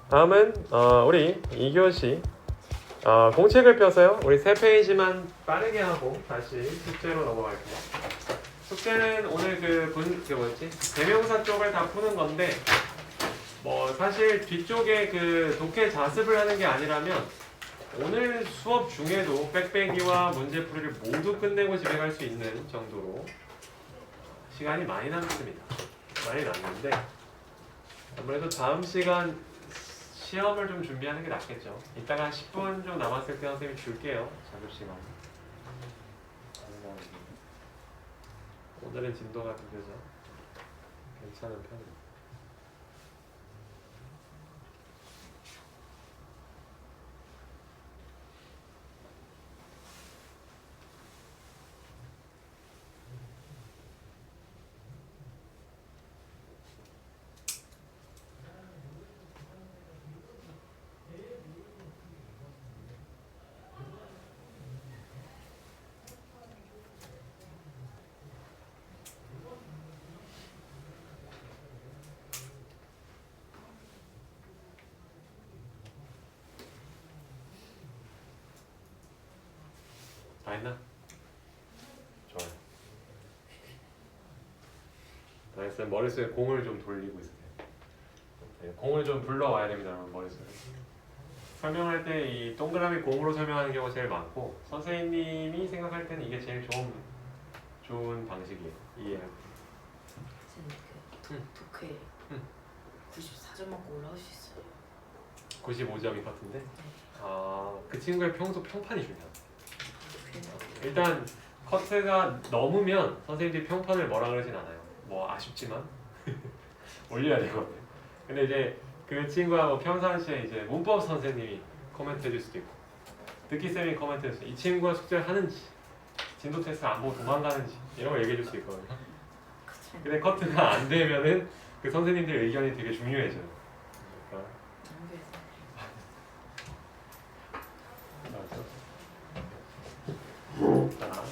다음은 우리 2교시 공책을 펴서요. 우리 3페이지만 빠르게 하고 다시 숙제로 넘어갈게요. 숙제는 오늘 대명사 쪽을 다 푸는 건데 뭐 사실 뒤쪽에 그 독해 자습을 하는 게 아니라면 오늘 수업 중에도 빽빽이와 문제풀이를 모두 끝내고 집에 갈 수 있는 정도로 시간이 많이 남습니다. 많이 남는데 아무래도 다음 시간 시험을 좀 준비하는 게 낫겠죠. 이따가 한 10분 좀 남았을 때 선생님이 줄게요. 자습 시간. 오늘은 진도가 비교적 괜찮은 편입니다. 다 했나? 좋아요. 다 했어요. 머릿속에 공을 좀 돌리고 있어요. 네, 공을 좀 불러와야 됩니다. 머릿속에. 설명할 때 이 동그라미 공으로 설명하는 경우가 제일 많고 선생님이 생각할 때는 이게 제일 좋은 방식이에요. 이해할 때. 선생님 독해 94점 맞고 올라올 수 있어요. 95점이 같은데 그 친구의 평소 평판이 중요하다. 일단 커트가 넘으면 선생님들이 평판을 뭐라 그러진 않아요. 뭐 아쉽지만 올려야 되거든요. 근데 이제 그 친구가 뭐 평상시에 이제 문법 선생님이 코멘트 해줄 수도 있고 듣기 쌤이 코멘트 해줄 수도 있고 이 친구가 숙제를 하는지 진도 테스트 안 보고 도망가는지 이런 걸 얘기해 줄 수 있거든요. 근데 커트가 안 되면은 그 선생님들의 의견이 되게 중요해져요.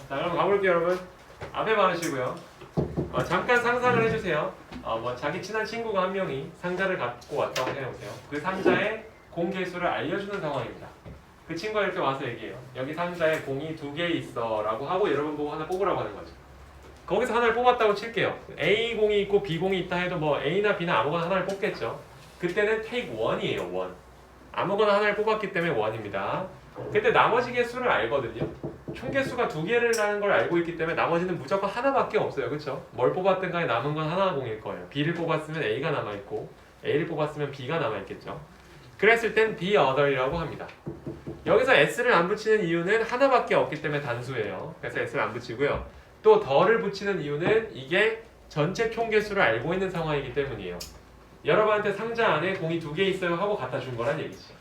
자, 그럼 가볼게요, 여러분. 앞에 봐주시고요. 잠깐 상상을 해주세요. 뭐 자기 친한 친구가 한 명이 상자를 갖고 왔다고 생각해보세요. 그 상자의 공 개수를 알려주는 상황입니다. 그 친구가 이렇게 와서 얘기해요. 여기 상자에 공이 2개 있어 라고 하고 여러분 보고 하나 뽑으라고 하는 거죠. 거기서 하나를 뽑았다고 칠게요. A 공이 있고 B 공이 있다 해도 뭐 A나 B나 아무거나 하나를 뽑겠죠. 그때는 take 1이에요. 1. 아무거나 하나를 뽑았기 때문에 1입니다. 그때 나머지 개수를 알거든요. 총 개수가 2개라는 걸 알고 있기 때문에 나머지는 무조건 하나밖에 없어요. 그렇죠? 뭘 뽑았든 간에 남은 건 하나 공일 거예요. B를 뽑았으면 A가 남아있고 A를 뽑았으면 B가 남아있겠죠. 그랬을 땐 the other이라고 합니다. 여기서 s를 안 붙이는 이유는 하나밖에 없기 때문에 단수예요. 그래서 s를 안 붙이고요. 또 the를 붙이는 이유는 이게 전체 총 개수를 알고 있는 상황이기 때문이에요. 여러분한테 상자 안에 공이 2개 있어요 하고 갖다 준 거란 얘기지.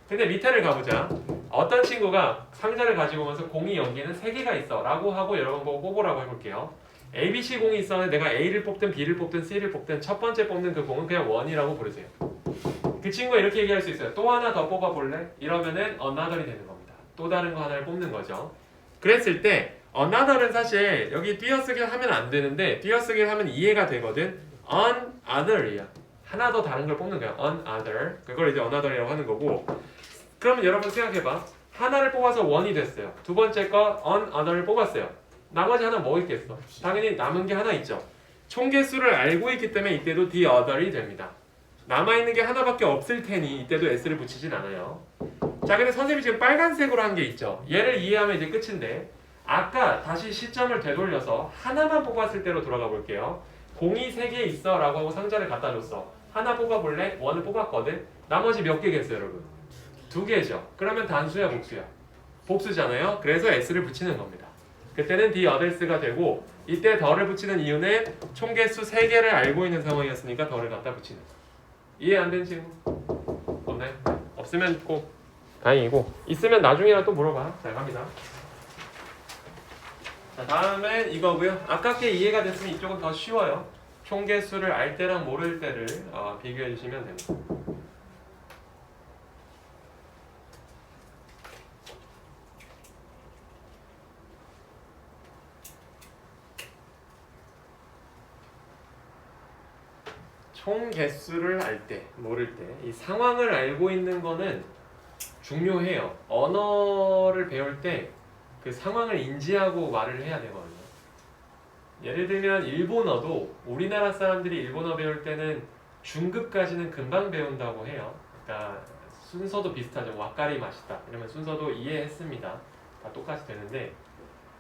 근데 밑에를 가보자. 어떤 친구가 상자를 가지고 오면서 공이 여기는 3개가 있어 라고 하고 여러분 보고 뽑으라고 해볼게요. A, B, C 공이 있었는데 내가 A를 뽑든 B를 뽑든 C를 뽑든 첫 번째 뽑는 그 공은 그냥 1이라고 부르세요. 그 친구가 이렇게 얘기할 수 있어요. 또 하나 더 뽑아볼래? 이러면은 another이 되는 겁니다. 또 다른 거 하나를 뽑는 거죠. 그랬을 때 another은 사실 여기 띄어쓰기를 하면 안 되는데 띄어쓰기를 하면 이해가 되거든. another이야. 하나 더 다른 걸 뽑는 거야. another. 그걸 이제 another이라고 하는 거고. 그러면 여러분 생각해봐. 하나를 뽑아서 1이 됐어요. 두 번째 거 another를 뽑았어요. 나머지 하나 뭐 있겠어? 당연히 남은 게 하나 있죠. 총 개수를 알고 있기 때문에 이때도 the other이 됩니다. 남아있는 게 하나밖에 없을 테니 이때도 s를 붙이진 않아요. 자, 근데 선생님이 지금 빨간색으로 한 게 있죠. 얘를 이해하면 이제 끝인데 아까 다시 시점을 되돌려서 하나만 뽑았을 때로 돌아가 볼게요. 공이 3개 있어 라고 하고 상자를 갖다 줬어. 하나 뽑아볼래? 1을 뽑았거든. 나머지 몇 개겠어요, 여러분? 2개죠. 그러면 단수야, 복수야? 복수잖아요. 그래서 s를 붙이는 겁니다. 그때는 the others가 되고 이때 더를 붙이는 이유는 총 개수 3개를 알고 있는 상황이었으니까 더를 갖다 붙이는 거예요. 이해 안 된 친구? 없나요? 없으면 꼭 다행이고 있으면 나중이라 또 물어봐. 잘 갑니다. 자, 다음엔 이거고요. 아깝게 이해가 됐으면 이쪽은 더 쉬워요. 총 개수를 알 때랑 모를 때를 비교해 주시면 됩니다. 총 개수를 알 때, 모를 때, 이 상황을 알고 있는 거는 중요해요. 언어를 배울 때 그 상황을 인지하고 말을 해야 되거든요. 예를 들면 일본어도 우리나라 사람들이 일본어 배울 때는 중급까지는 금방 배운다고 해요. 그러니까 순서도 비슷하죠. 와까리 맛있다 이러면 순서도 이해했습니다. 다 똑같이 되는데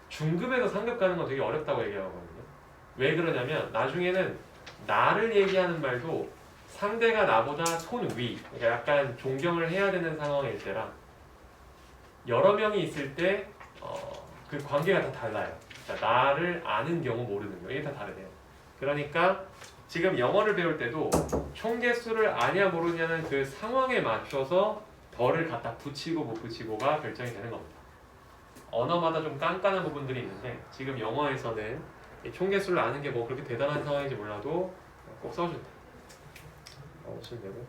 중급에서 상급 가는 건 되게 어렵다고 얘기하거든요. 왜 그러냐면 나중에는 나를 얘기하는 말도 상대가 나보다 손 위, 그러니까 약간 존경을 해야 되는 상황일 때랑 여러 명이 있을 때 그 관계가 다 달라요. 그러니까 나를 아는 경우 모르는 경우 이게 다 다르대요. 그러니까 지금 영어를 배울 때도 총 개수를 아냐 모르냐는 그 상황에 맞춰서 덜을 갖다 붙이고 못 붙이고가 결정이 되는 겁니다. 언어마다 좀 깐깐한 부분들이 있는데 지금 영어에서는 이 총 개수를 아는 게 뭐 그렇게 대단한 상황인지 몰라도 꼭 써준다. 오시면 되고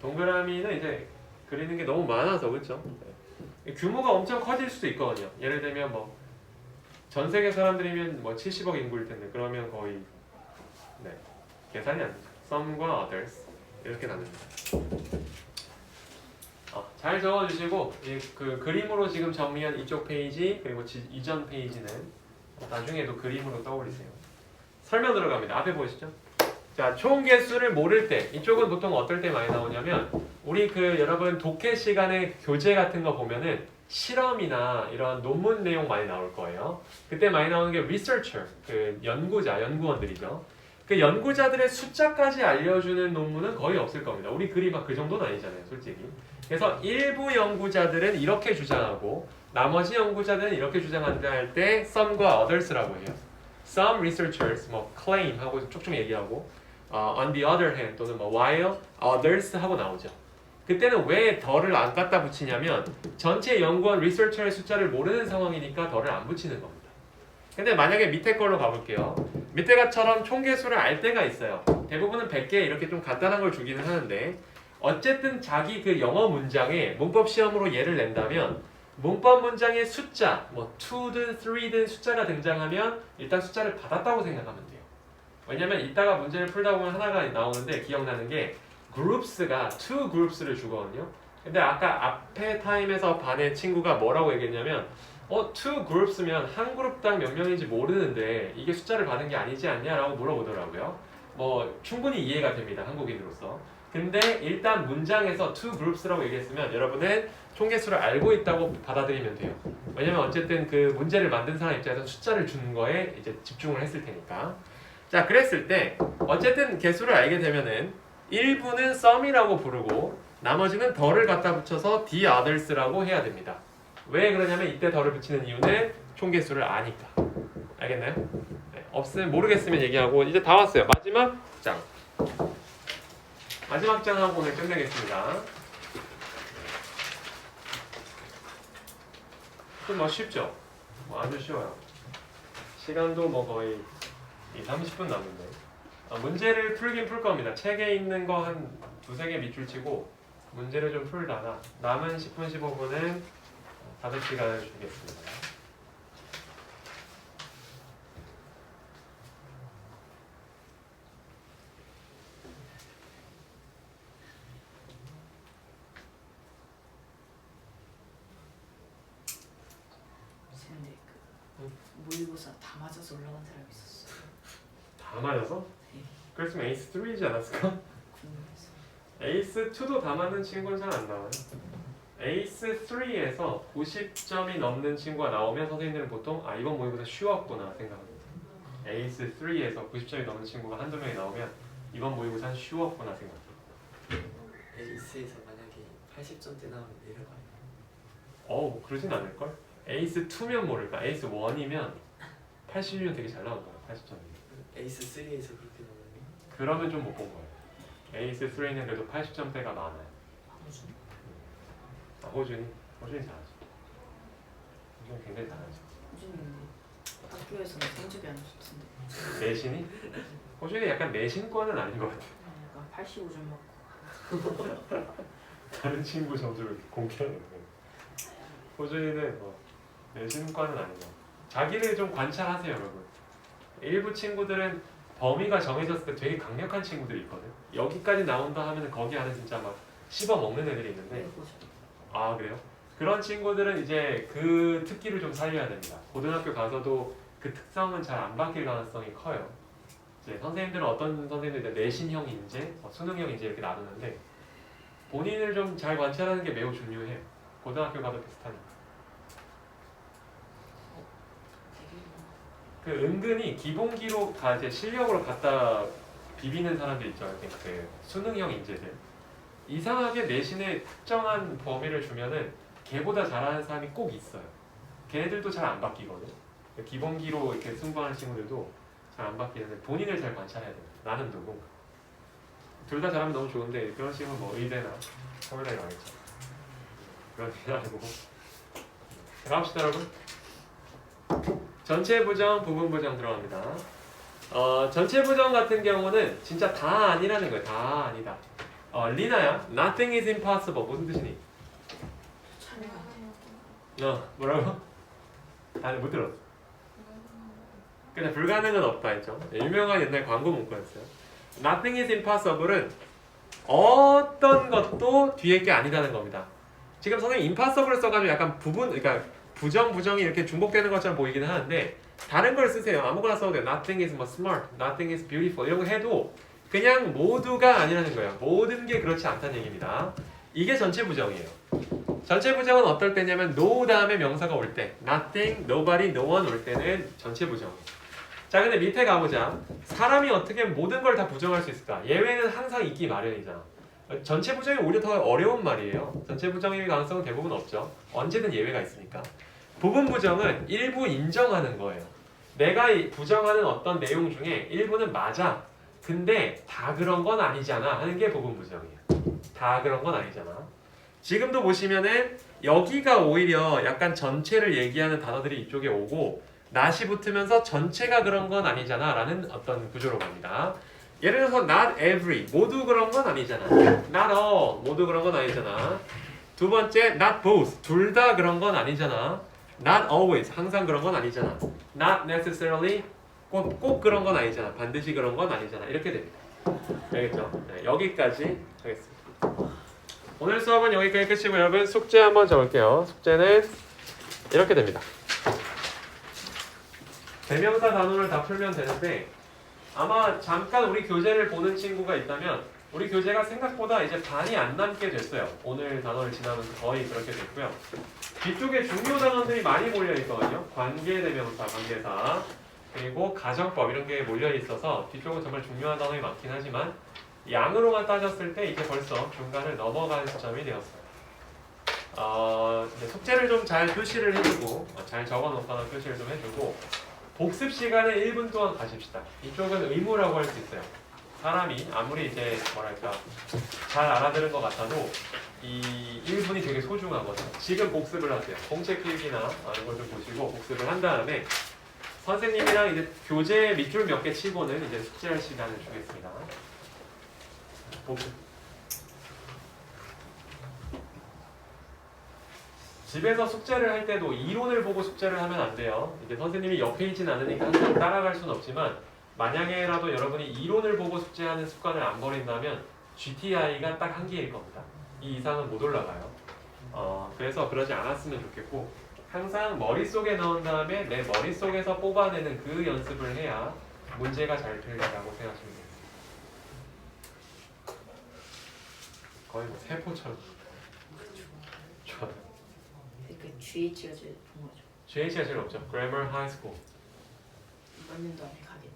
동그라미는 이제 그리는 게 너무 많아서 그렇죠? 규모가 엄청 커질 수도 있거든요. 예를 들면 뭐 전 세계 사람들이면 뭐 70억 인구일 텐데 그러면 거의 계산이 안 되죠. Some과 others 이렇게 나눕니다. 잘 적어주시고 그 그림으로 지금 정리한 이쪽 페이지 그리고 이전 페이지는 나중에도 그림으로 떠올리세요. 설명 들어갑니다. 앞에 보시죠. 자, 총 개수를 모를 때 이쪽은 보통 어떨 때 많이 나오냐면 우리 여러분 독해 시간에 교재 같은 거 보면은 실험이나 이런 논문 내용 많이 나올 거예요. 그때 많이 나오는 게 researcher, 연구원들이죠. 그 연구자들의 숫자까지 알려주는 논문은 거의 없을 겁니다. 우리 글이 막 그 정도는 아니잖아요, 솔직히. 그래서 일부 연구자들은 이렇게 주장하고 나머지 연구자들은 이렇게 주장한다 할 때 some과 others라고 해요. Some researchers claim 하고 쭉쭉 얘기하고 on the other hand 또는 while others 하고 나오죠. 그때는 왜 덜을 안 갖다 붙이냐면 전체 연구원 researcher의 숫자를 모르는 상황이니까 덜을 안 붙이는 겁니다. 근데 만약에 밑에 걸로 가볼게요. 밑에 것처럼 총 개수를 알 때가 있어요. 대부분은 100개 이렇게 좀 간단한 걸 주기는 하는데 어쨌든 자기 그 영어 문장에 문법 시험으로 예를 낸다면 문법 문장의 숫자, 2든 3든 숫자가 등장하면 일단 숫자를 받았다고 생각하면 돼요. 왜냐면 이따가 문제를 풀다 보면 하나가 나오는데 기억나는 게 groups가 two groups를 주거든요. 근데 아까 앞에 타임에서 반의 친구가 뭐라고 얘기했냐면 two groups면 한 그룹당 몇 명인지 모르는데 이게 숫자를 받은 게 아니지 않냐라고 물어보더라고요. 충분히 이해가 됩니다. 한국인으로서. 근데 일단 문장에서 two groups라고 얘기했으면 여러분은 총 개수를 알고 있다고 받아들이면 돼요. 왜냐면 어쨌든 그 문제를 만든 사람 입장에서 숫자를 주는 거에 이제 집중을 했을 테니까. 자, 그랬을 때 어쨌든 개수를 알게 되면은 일부는 some이라고 부르고 나머지는 덜을 갖다 붙여서 the others라고 해야 됩니다. 왜 그러냐면 이때 덜을 붙이는 이유는 총 개수를 아니까. 알겠나요? 네, 없으면 모르겠으면 얘기하고 이제 다 왔어요. 마지막 장. 마지막 장하고 오늘 끝내겠습니다. 좀 쉽죠? 아주 쉬워요. 시간도 거의 30분 남은데 문제를 풀긴 풀 겁니다. 책에 있는 거 한 두세 개 밑줄 치고 문제를 좀 풀다가 남은 10분 15분은 답의 시간을 주겠습니다. 근데 모의고사 다 맞아서 올라간 사람이 있었어요. 다 맞아서? 네. 그랬으면 에이스 3이지 않았을까? 궁금해서. 에이스 2도 다 맞는 친구는 잘 안 나와요. 에이스 3에서 90점이 넘는 친구가 나오면 선생님들은 보통 이번 모의고사 쉬웠구나 생각합니다. 에이스 3에서 90점이 넘는 친구가 한두 명이 나오면 이번 모의고사는 쉬웠구나 생각합니다. 에이스에서 만약에 80점대 나오면 내려가요. 그러진 않을걸? 에이스 2면 모를까? 에이스 1이면 80이면 되게 잘 나온 거야. 80점이. 에이스 3에서 그렇게 나오면 그러면 좀 못 본 거예요. 에이스 3는 그래도 80점대가 많아요. 호준이 잘하죠. 호준이 굉장히 잘하죠. 호준이 학교에서는 성적이 안 좋던데. 내신이? 호준이 약간 내신과는 아닌 것 같아. 약간 85점 맞고. 다른 친구 점수를 공개하는 거예요. 호준이는 내신과는 아닌 것 같아. 자기를 좀 관찰하세요, 여러분. 일부 친구들은 범위가 정해졌을 때 되게 강력한 친구들이 있거든. 여기까지 나온다 하면 거기 안에 진짜 막 씹어 먹는 애들이 있는데 보자. 아 그래요? 그런 친구들은 이제 그 특기를 좀 살려야 됩니다. 고등학교 가서도 그 특성은 잘 안 바뀔 가능성이 커요. 이제 선생님들은 어떤 선생님들 내신형 인재, 수능형 인재 이렇게 나누는데 본인을 좀 잘 관찰하는 게 매우 중요해요. 고등학교 가도 비슷하니까. 그 은근히 기본기로 다 이제 실력으로 갖다 비비는 사람들 있죠. 이렇게 그 수능형 인재들. 이상하게 내신에 특정한 범위를 주면은 걔보다 잘하는 사람이 꼭 있어요. 걔네들도 잘 안 바뀌거든. 기본기로 이렇게 승부하는 친구들도 잘 안 바뀌는데 본인을 잘 관찰해야 돼요. 나는 누구? 둘 다 잘하면 너무 좋은데 그런 식으로 뭐 의대나 서울대에 가겠죠. 그런 게 아니고. 자, 갑시다 여러분. 전체 부정, 부분 부정 들어갑니다. 전체 부정 같은 경우는 진짜 다 아니라는 거예요. 다 아니다. 리나야, nothing is impossible 무슨 뜻이니? 차례가 뭐라고? 아니 못 들었어. 그냥 불가능은 없다 했죠. 유명한 옛날 광고 문구였어요. Nothing is impossible은 어떤 것도 뒤에 게 아니다는 겁니다. 지금 선생님 impossible을 써가지고 약간 그러니까 부정이 이렇게 중복되는 것처럼 보이기는 하는데 다른 걸 쓰세요. 아무거나 써도 돼요. Nothing is more smart, nothing is beautiful 이런 거 해도 그냥 모두가 아니라는 거예요. 모든 게 그렇지 않다는 얘기입니다. 이게 전체 부정이에요. 전체 부정은 어떨 때냐면 no 다음에 명사가 올 때 nothing, nobody, no one 올 때는 전체 부정이에요. 자 근데 밑에 가보자. 사람이 어떻게 모든 걸 다 부정할 수 있을까? 예외는 항상 있기 마련이잖아. 전체 부정이 오히려 더 어려운 말이에요. 전체 부정일 가능성은 대부분 없죠. 언제든 예외가 있으니까. 부분 부정은 일부 인정하는 거예요. 내가 부정하는 어떤 내용 중에 일부는 맞아. 근데 다 그런 건 아니잖아 하는 게 부분 부정이에요. 다 그런 건 아니잖아. 지금도 보시면은 여기가 오히려 약간 전체를 얘기하는 단어들이 이쪽에 오고 not이 붙으면서 전체가 그런 건 아니잖아 라는 어떤 구조로 갑니다. 예를 들어서 not every 모두 그런 건 아니잖아. not all 모두 그런 건 아니잖아. 두 번째 not both 둘 다 그런 건 아니잖아. not always 항상 그런 건 아니잖아. not necessarily 꼭 그런 건 아니잖아. 반드시 그런 건 아니잖아. 이렇게 됩니다. 알겠죠? 네, 여기까지 하겠습니다. 오늘 수업은 여기까지 끝이고 여러분 숙제 한번 적을게요. 숙제는 이렇게 됩니다. 대명사 단원을 다 풀면 되는데 아마 잠깐 우리 교재를 보는 친구가 있다면 우리 교재가 생각보다 이제 반이 안 남게 됐어요. 오늘 단원을 지나면서 거의 그렇게 됐고요. 뒤쪽에 중요 단원들이 많이 몰려 있거든요. 관계대명사, 관계사 그리고 가정법 이런 게 몰려 있어서 뒤쪽은 정말 중요한 단어가 많긴 하지만 양으로만 따졌을 때 이제 벌써 중간을 넘어가는 시점이 되었어요. 이제 숙제를 좀 잘 표시를 해주고 잘 적어놓거나 표시를 좀 해주고 복습 시간에 1분 동안 가십시다. 이쪽은 의무라고 할 수 있어요. 사람이 아무리 이제 뭐랄까 잘 알아들은 것 같아도 이 1분이 되게 소중하거든요. 지금 복습을 하세요. 공책 필기나 이런 걸 좀 보시고 복습을 한 다음에 선생님이랑 이제 교재 밑줄 몇 개 치고는 이제 숙제할 시간을 주겠습니다. 복습. 집에서 숙제를 할 때도 이론을 보고 숙제를 하면 안 돼요. 이제 선생님이 옆에 있진 않으니까 항상 따라갈 수는 없지만 만약에라도 여러분이 이론을 보고 숙제하는 습관을 안 버린다면 GTI가 딱 한 개일 겁니다. 이 이상은 못 올라가요. 그래서 그러지 않았으면 좋겠고 항상 머릿속에 넣은 다음에 내 머릿속에서 뽑아내는 그 연습을 해야 문제가 잘 풀린다고 생각하시면 돼요. 거의 뭐 세포처럼. 좋아요. 그 GH가 제일 좋은 거죠. GH가 제일 없죠. Grammar High School. 몇 년도 안에 가게.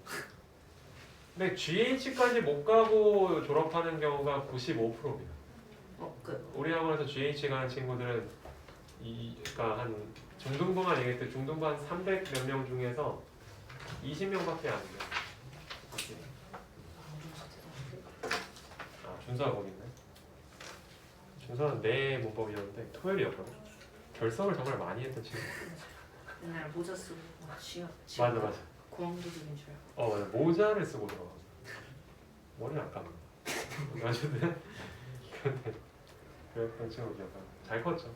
근데 GH까지 못 가고 졸업하는 경우가 95%입니다. 우리 학원에서 GH 가는 친구들은 그러니까 한 중등부만 얘기할 때 중등부 한 300 몇 명 중에서 20명밖에 안 돼요. 준서가 거기 있네. 준서는 내 문법이었는데 토요일이었거든. 결석을 정말 많이 했던 친구. 맨날 모자 쓰고 맞아. 공항도둑인 줄 알고. 맞아. 모자를 쓰고 들어가. 머리는 안 감아. 어쨌든 근데 그랬던 친구 기억나. 잘 컸죠.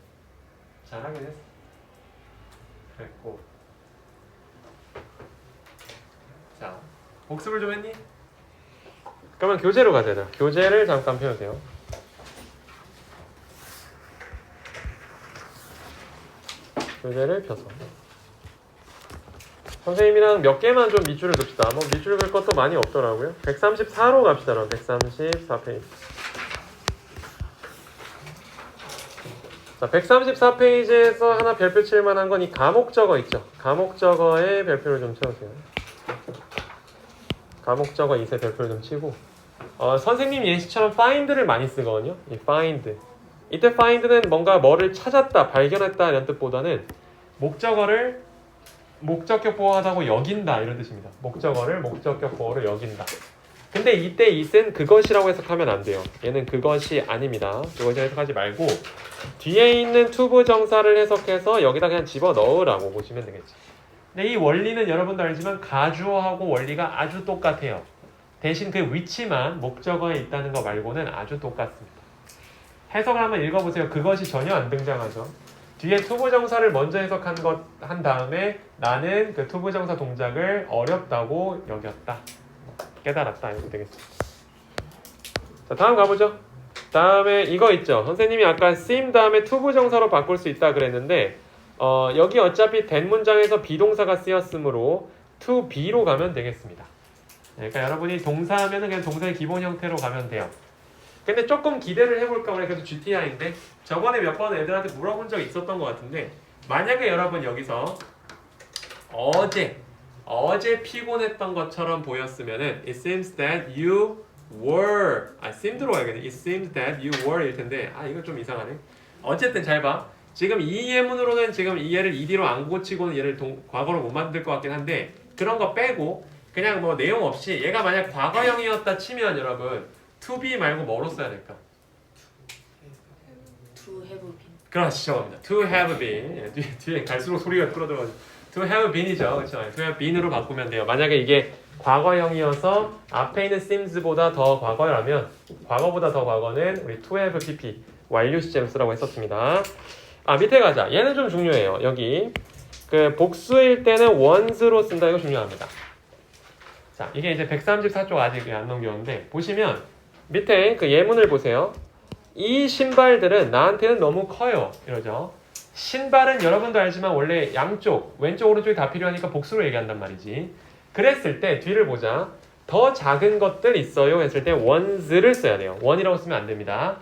잘하긴 했어. 그랬고 자 복습을 좀 했니? 그러면 교재로 가자. 얘들아. 교재를 잠깐 펴주세요. 교재를 펴서 선생님이랑 몇 개만 좀 밑줄을 긋읍시다. 뭐 밑줄 긋 것도 많이 없더라고요. 134로 갑시다. 그럼 134페이지. 자, 134페이지에서 하나 별표 칠 만한 건 이 가목적어 있죠. 가목적어의 별표를 좀 채우세요. 가목적어 2세 별표를 좀 치고 선생님 예시처럼 find를 많이 쓰거든요. 이 find. 이때 find는 뭔가 뭐를 찾았다, 발견했다 이런 뜻보다는 목적어를 목적격 보호하다고 여긴다 이런 뜻입니다. 목적어를 목적격 보호로 여긴다. 근데 이때 it은 그것이라고 해석하면 안 돼요. 얘는 그것이 아닙니다. 그것이 해석하지 말고 뒤에 있는 투부 정사를 해석해서 여기다 그냥 집어넣으라고 보시면 되겠지. 근데 이 원리는 여러분도 알지만 가주어하고 원리가 아주 똑같아요. 대신 그 위치만 목적어에 있다는 거 말고는 아주 똑같습니다. 해석을 한번 읽어보세요. 그것이 전혀 안 등장하죠. 뒤에 투부정사를 먼저 한 다음에 나는 그 투부정사 동작을 어렵다고 여겼다. 깨달았다. 이렇게 되겠습니다. 자, 다음 가보죠. 다음에 이거 있죠. 선생님이 아까 seem 다음에 투부정사로 바꿀 수 있다 그랬는데 여기 어차피 된 문장에서 비동사가 쓰였으므로 to be로 가면 되겠습니다. 그러니까 여러분이 동사하면은 그냥 동사의 기본 형태로 가면 돼요. 근데 조금 기대를 해볼까 우리 그래도 GTI인데 저번에 몇 번 애들한테 물어본 적이 있었던 것 같은데 만약에 여러분 여기서 어제 피곤했던 것처럼 보였으면은 it seems that you were seem드로 가야겠네. it seems that you were 일 텐데 이거 좀 이상하네. 어쨌든 잘 봐. 지금 이 예문으로는 지금 이 얘를 ed로 안 고치고는 얘를 과거로 못 만들 것 같긴 한데 그런 거 빼고 그냥 뭐 내용 없이 얘가 만약 과거형이었다 치면 여러분 to be 말고 뭐로 써야 될까? to have been. 그렇죠. to have been. 뒤에 갈수록 소리가 줄어들어가지고 to have been이죠. 그렇죠. to have been으로 바꾸면 돼요. 만약에 이게 과거형이어서 앞에 있는 seems보다 더 과거라면 과거보다 더 과거는 우리 to have pp 완료 시제로 쓰라고 했었습니다. 밑에 가자. 얘는 좀 중요해요. 여기 그 복수일 때는 once로 쓴다. 이거 중요합니다. 자, 이게 이제 134쪽 아직 안 넘겼는데 보시면 밑에 그 예문을 보세요. 이 신발들은 나한테는 너무 커요. 이러죠. 신발은 여러분도 알지만 원래 양쪽, 왼쪽, 오른쪽이 다 필요하니까 복수로 얘기한단 말이지. 그랬을 때 뒤를 보자. 더 작은 것들 있어요 했을 때 ones를 써야 돼요. one이라고 쓰면 안 됩니다.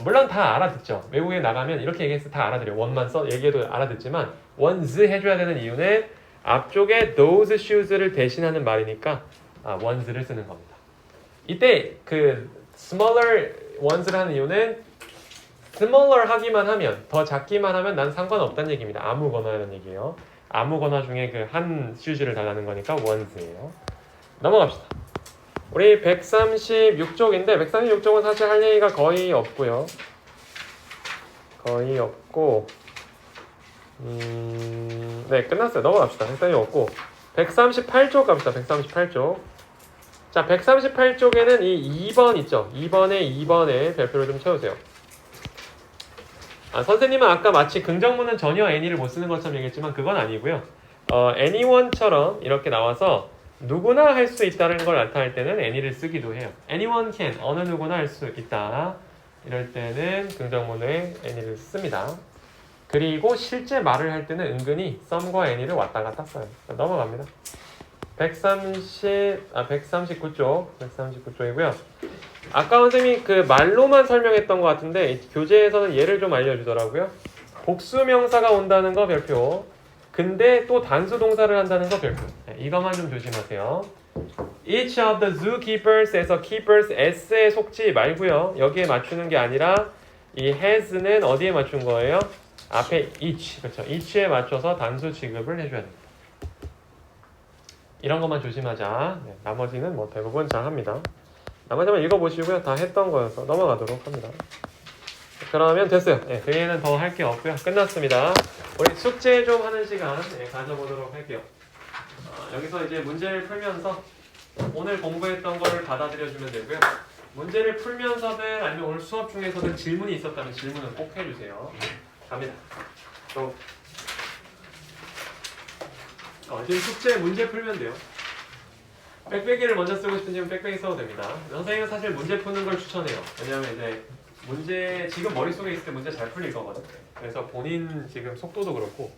물론 다 알아듣죠. 외국에 나가면 이렇게 얘기해서 다 알아들어요. one만 얘기해도 알아듣지만 ones 해줘야 되는 이유는 앞쪽에 those shoes를 대신하는 말이니까 ones를 쓰는 겁니다. 이때 그 smaller ones를 하는 이유는 smaller 하기만 하면 더 작기만 하면 난 상관없다는 얘기입니다. 아무거나라는 얘기예요. 아무거나 중에 그 한 shoes를 달라는 거니까 ones예요. 넘어갑시다. 우리 136쪽인데 136쪽은 사실 할 얘기가 거의 없고요. 거의 없고 네 끝났어요. 넘어갑시다. 136 없고 138쪽 갑시다. 138쪽. 자, 138쪽에는 이 2번 있죠. 2번에 별표를 좀 채우세요. 선생님은 아까 마치 긍정문은 전혀 any를 못 쓰는 것처럼 얘기했지만 그건 아니고요. anyone처럼 이렇게 나와서 누구나 할 수 있다는 걸 나타낼 때는 any를 쓰기도 해요. anyone can, 어느 누구나 할 수 있다. 이럴 때는 긍정문에 any를 씁니다. 그리고 실제 말을 할 때는 은근히 some과 any를 왔다 갔다 써요. 넘어갑니다. 139쪽이고요. 아까 선생님이 그 말로만 설명했던 것 같은데 교재에서는 예를 좀 알려주더라고요. 복수명사가 온다는 거 별표. 근데 또 단수 동사를 한다는 거 별표. 이것만 좀 조심하세요. Each of the zookeepers에서 keepers s에 속지 말고요. 여기에 맞추는 게 아니라 이 has는 어디에 맞춘 거예요? 앞에 each, 그렇죠. each에 맞춰서 단수 취급을 해줘야 됩니다. 이런 것만 조심하자. 네, 나머지는 뭐 대부분 잘 합니다. 나머지만 읽어보시고요. 다 했던 거여서 넘어가도록 합니다. 그러면 됐어요. 네, 그 얘는 더 할 게 없고요. 끝났습니다. 우리 숙제 좀 하는 시간 가져보도록 할게요. 여기서 이제 문제를 풀면서 오늘 공부했던 거를 받아들여주면 되고요. 문제를 풀면서든 아니면 오늘 수업 중에서든 질문이 있었다면 질문은 꼭 해주세요. 갑니다. 또 지금 숙제 문제 풀면 돼요. 빽빽이를 먼저 쓰고 싶으시면 빽빽이 써도 됩니다. 선생님은 사실 문제 푸는 걸 추천해요. 왜냐하면 이제 문제 지금 머릿속에 있을 때 문제 잘 풀릴 거거든요. 그래서 본인 지금 속도도 그렇고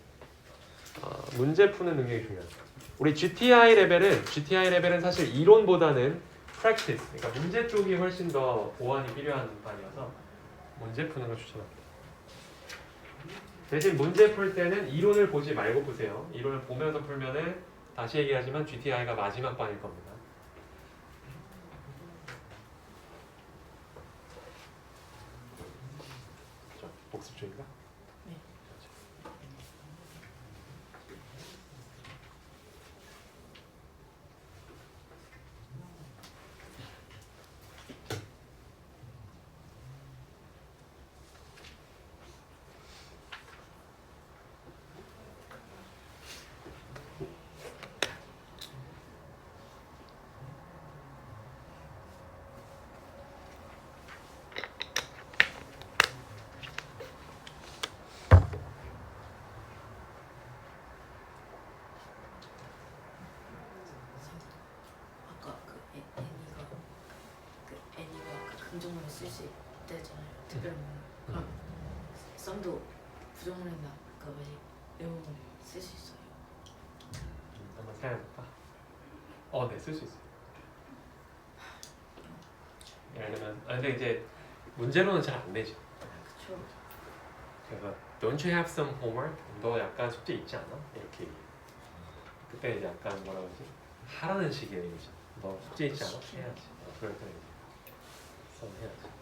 문제 푸는 능력이 중요해요. 우리 GTI 레벨은 사실 이론보다는 practice, 그러니까 문제 쪽이 훨씬 더 보완이 필요한 반이어서 문제 푸는 걸 추천합니다. 대신 문제 풀 때는 이론을 보지 말고 푸세요. 이론을 보면서 풀면은 다시 얘기하지만 GTI가 마지막 반일 겁니다. 복습 중인가? 네. 아까 애니가 아까 긍정문을 쓸 수 있다잖아요. 특별문을. 그럼 썸도 부정문이나 아까 뭐지 의문문 쓸 수 있어요. 한번 생각해볼까? 네, 쓸 수 있어요. 예를 들면, 근데 이제 문제로는 잘 안 되죠. 그쵸. 그래서 Don't you have some homework? 너 약간 숙제 있지 않아? 이렇게 얘기해요. 그때 이제 약간 뭐라 그러지? 하라는 식의 얘기죠. 너 숙제 있지 않아? 해야지. 그럴 때 이제 해야지.